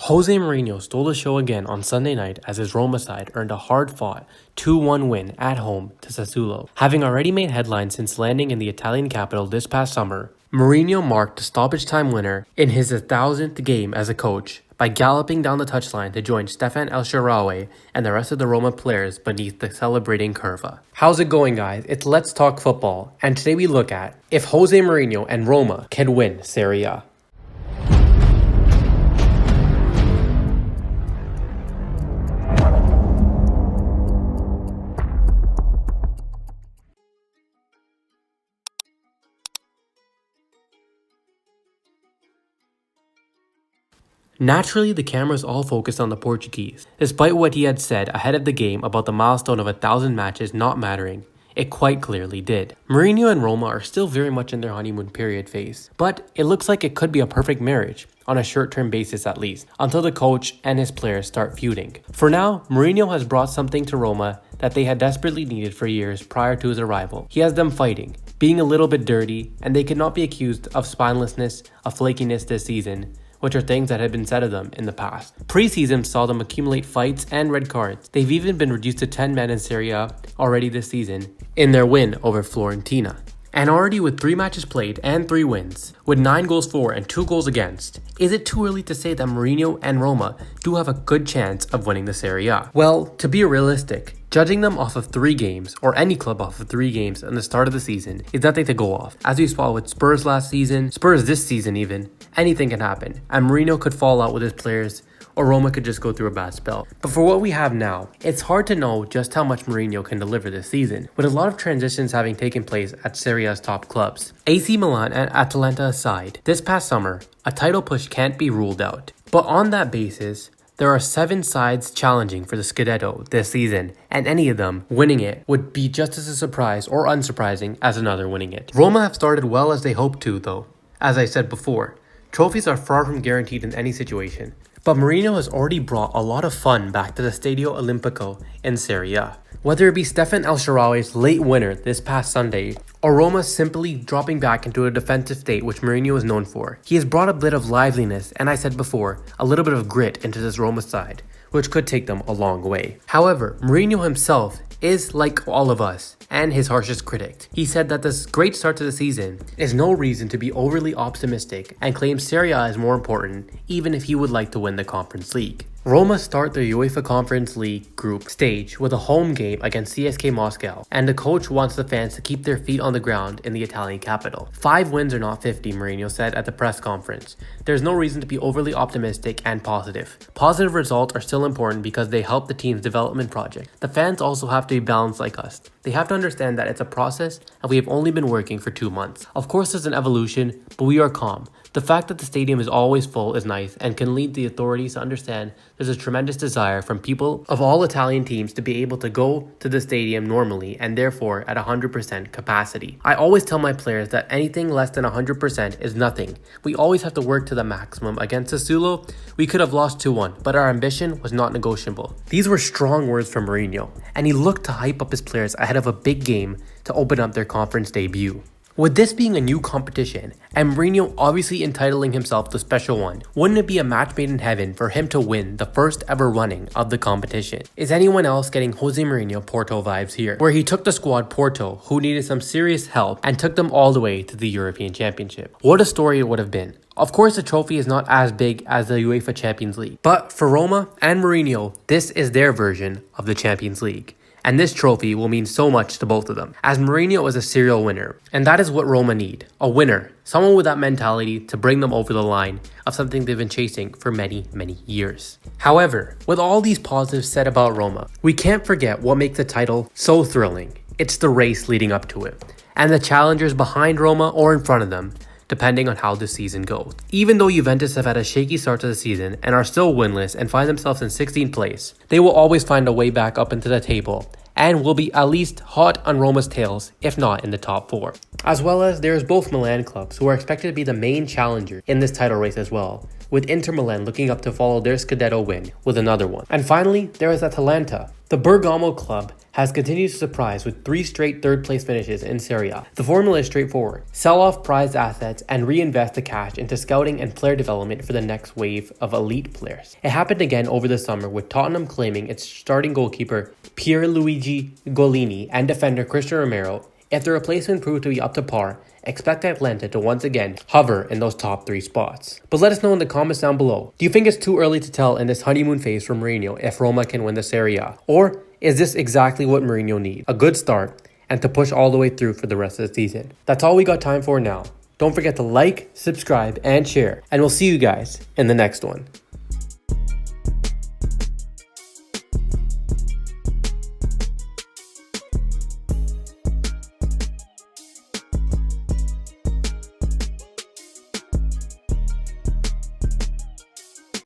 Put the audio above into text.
Jose Mourinho stole the show again on Sunday night as his Roma side earned a hard-fought 2-1 win at home to Sassuolo. Having already made headlines since landing in the Italian capital this past summer, Mourinho marked the stoppage time winner in his 1,000th game as a coach by galloping down the touchline to join Stefan El Shaarawy and the rest of the Roma players beneath the celebrating curva. How's it going, guys? It's Let's Talk Football, and today we look at if Jose Mourinho and Roma can win Serie A. Naturally, the cameras all focused on the Portuguese. Despite what he had said ahead of the game about the milestone of 1,000 matches not mattering, it quite clearly did. Mourinho and Roma are still very much in their honeymoon period phase, but it looks like it could be a perfect marriage, on a short-term basis at least, until the coach and his players start feuding. For now, Mourinho has brought something to Roma that they had desperately needed for years prior to his arrival. He has them fighting, being a little bit dirty, and they could not be accused of spinelessness, of flakiness this season, which are things that had been said of them in the past. Preseason saw them accumulate fights and red cards. They've even been reduced to 10 men in Serie A already this season in their win over Fiorentina. And already with 3 matches played and 3 wins, with 9 goals for and 2 goals against, is it too early to say that Mourinho and Roma do have a good chance of winning the Serie A? Well, to be realistic, judging them off of 3 games, or any club off of 3 games in the start of the season, is nothing to go off. As we saw with Spurs last season, Spurs this season even, anything can happen, and Mourinho could fall out with his players, or Roma could just go through a bad spell. But for what we have now, it's hard to know just how much Mourinho can deliver this season, with a lot of transitions having taken place at Serie A's top clubs. AC Milan and Atalanta aside, this past summer, a title push can't be ruled out. But on that basis, there are 7 sides challenging for the Scudetto this season, and any of them winning it would be just as a surprise or unsurprising as another winning it. Roma have started well as they hoped to, though. As I said before, trophies are far from guaranteed in any situation, but Mourinho has already brought a lot of fun back to the Stadio Olimpico in Serie A. Whether it be Stefan El Shaarawy's late winner this past Sunday, or Roma simply dropping back into a defensive state which Mourinho is known for, he has brought a bit of liveliness and, I said before, a little bit of grit into this Roma side, which could take them a long way. However, Mourinho himself is like all of us and his harshest critic. He said that this great start to the season is no reason to be overly optimistic and claims Serie A is more important even if he would like to win the Conference League. Roma start their UEFA Conference League group stage with a home game against CSKA Moscow, and the coach wants the fans to keep their feet on the ground in the Italian capital. 5 wins are not 50, Mourinho said at the press conference. There's no reason to be overly optimistic and positive. Positive results are still important because they help the team's development project. The fans also have to be balanced like us. They have to understand that it's a process and we have only been working for 2 months. Of course there's an evolution, but we are calm. The fact that the stadium is always full is nice and can lead the authorities to understand there's a tremendous desire from people of all Italian teams to be able to go to the stadium normally and therefore at 100% capacity. I always tell my players that anything less than 100% is nothing. We always have to work to the maximum. Against Sassuolo, we could have lost 2-1, but our ambition was not negotiable. These were strong words from Mourinho, and he looked to hype up his players ahead of a big game to open up their conference debut. With this being a new competition, and Mourinho obviously entitling himself the special one, wouldn't it be a match made in heaven for him to win the first ever running of the competition? Is anyone else getting Jose Mourinho Porto vibes here, where he took the squad Porto, who needed some serious help, and took them all the way to the European Championship? What a story it would have been. Of course, the trophy is not as big as the UEFA Champions League, but for Roma and Mourinho, this is their version of the Champions League. And this trophy will mean so much to both of them, as Mourinho is a serial winner. And that is what Roma need, a winner. Someone with that mentality to bring them over the line of something they've been chasing for many, many years. However, with all these positives said about Roma, we can't forget what makes the title so thrilling. It's the race leading up to it, and the challengers behind Roma or in front of them, depending on how the season goes. Even though Juventus have had a shaky start to the season and are still winless and find themselves in 16th place, they will always find a way back up into the table and will be at least hot on Roma's tails, if not in the top 4. As well as there's both Milan clubs who are expected to be the main challenger in this title race as well, with Inter Milan looking up to follow their Scudetto win with another one. And finally, there is Atalanta. The Bergamo club has continued to surprise with 3 straight third-place finishes in Serie A. The formula is straightforward. Sell off prized assets and reinvest the cash into scouting and player development for the next wave of elite players. It happened again over the summer with Tottenham claiming its starting goalkeeper Pierluigi Golini and defender Christian Romero. If the replacement proved to be up to par, expect Atlanta to once again hover in those top 3 spots. But let us know in the comments down below. Do you think it's too early to tell in this honeymoon phase for Mourinho if Roma can win the Serie A? Or is this exactly what Mourinho needs? A good start and to push all the way through for the rest of the season. That's all we got time for now. Don't forget to like, subscribe, and share. And we'll see you guys in the next one.